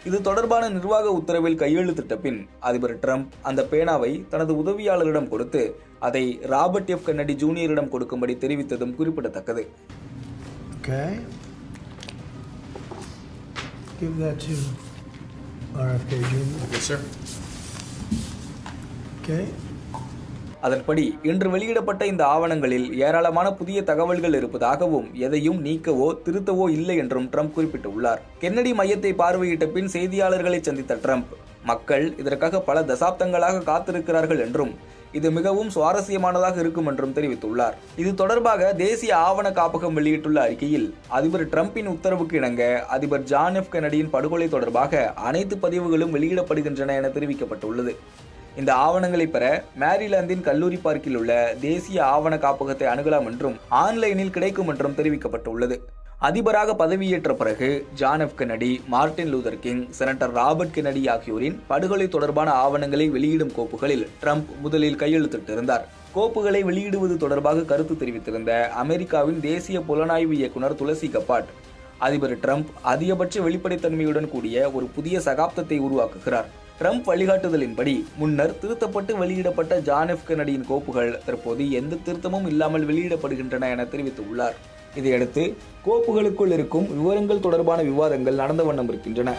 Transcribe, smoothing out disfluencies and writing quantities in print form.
இது தொடர்பான நிர்வாக உத்தரவில் கையெழுத்திட்ட பின் அதிபர் ட்ரம்ப் அந்த பேனாவை தனது உதவியாளரிடம் கொடுத்து அதை ராபர்ட் எஃப் கென்னடி ஜூனியரிடம் கொடுக்கும்படி தெரிவித்ததும் குறிப்பிடத்தக்கது. Okay. Give that to RFK Jr. Yes, sir. Okay. அதன்படி இன்று வெளியிடப்பட்ட இந்த ஆவணங்களில் ஏராளமான புதிய தகவல்கள் இருப்பதாகவும் எதையும் நீக்கவோ திருத்தவோ இல்லை என்றும் ட்ரம்ப் குறிப்பிட்டுள்ளார். கென்னடி மையத்தை பார்வையிட்ட பின் செய்தியாளர்களை சந்தித்த ட்ரம்ப் மக்கள் இதற்காக பல தசாப்தங்களாக காத்திருக்கிறார்கள் என்றும் இது மிகவும் சுவாரஸ்யமானதாக இருக்கும் என்றும் தெரிவித்துள்ளார். இது தொடர்பாக தேசிய ஆவண காப்பகம் வெளியிட்டுள்ள அறிக்கையில் அதிபர் ட்ரம்பின் உத்தரவுக்கு இணங்க அதிபர் ஜான் எஃப் கென்னடியின் படுகொலை தொடர்பாக அனைத்து பதிவுகளும் வெளியிடப்படுகின்றன என தெரிவிக்கப்பட்டுள்ளது. இந்த ஆவணங்களை பெற மேரிலாந்தின் கல்லூரி பார்க்கில் உள்ள தேசிய ஆவண காப்பகத்தை அணுகலாம் என்றும் ஆன்லைனில் கிடைக்கும் என்றும் தெரிவிக்கப்பட்டுள்ளது. அதிபராக பதவியேற்ற பிறகு John F Kennedy, Martin Luther king, senator Robert Kennedy ஆகியோரின் படுகொலை தொடர்பான ஆவணங்களை வெளியிடும் கோப்புகளில் ட்ரம்ப் முதலில் கையெழுத்திட்டிருந்தார். கோப்புகளை வெளியிடுவது தொடர்பாக கருத்து தெரிவித்திருந்த அமெரிக்காவின் தேசிய புலனாய்வு இயக்குனர் துளசி கப்பாட் அதிபர் ட்ரம்ப் அதிகபட்ச வெளிப்படைத்தன்மையுடன் கூடிய ஒரு புதிய சகாப்தத்தை உருவாக்குகிறார். ட்ரம்ப் வழிகாட்டுதலின்படி முன்னர் திருத்தப்பட்டு வெளியிடப்பட்ட ஜான் எஃப் கென்னடியின் கோப்புகள் தற்போது எந்த திருத்தமும் இல்லாமல் வெளியிடப்படுகின்றன என தெரிவித்துள்ளார். இதையடுத்து கோப்புகளுக்குள் இருக்கும் விவரங்கள் தொடர்பான விவாதங்கள் நடந்த வண்ணம் இருக்கின்றன.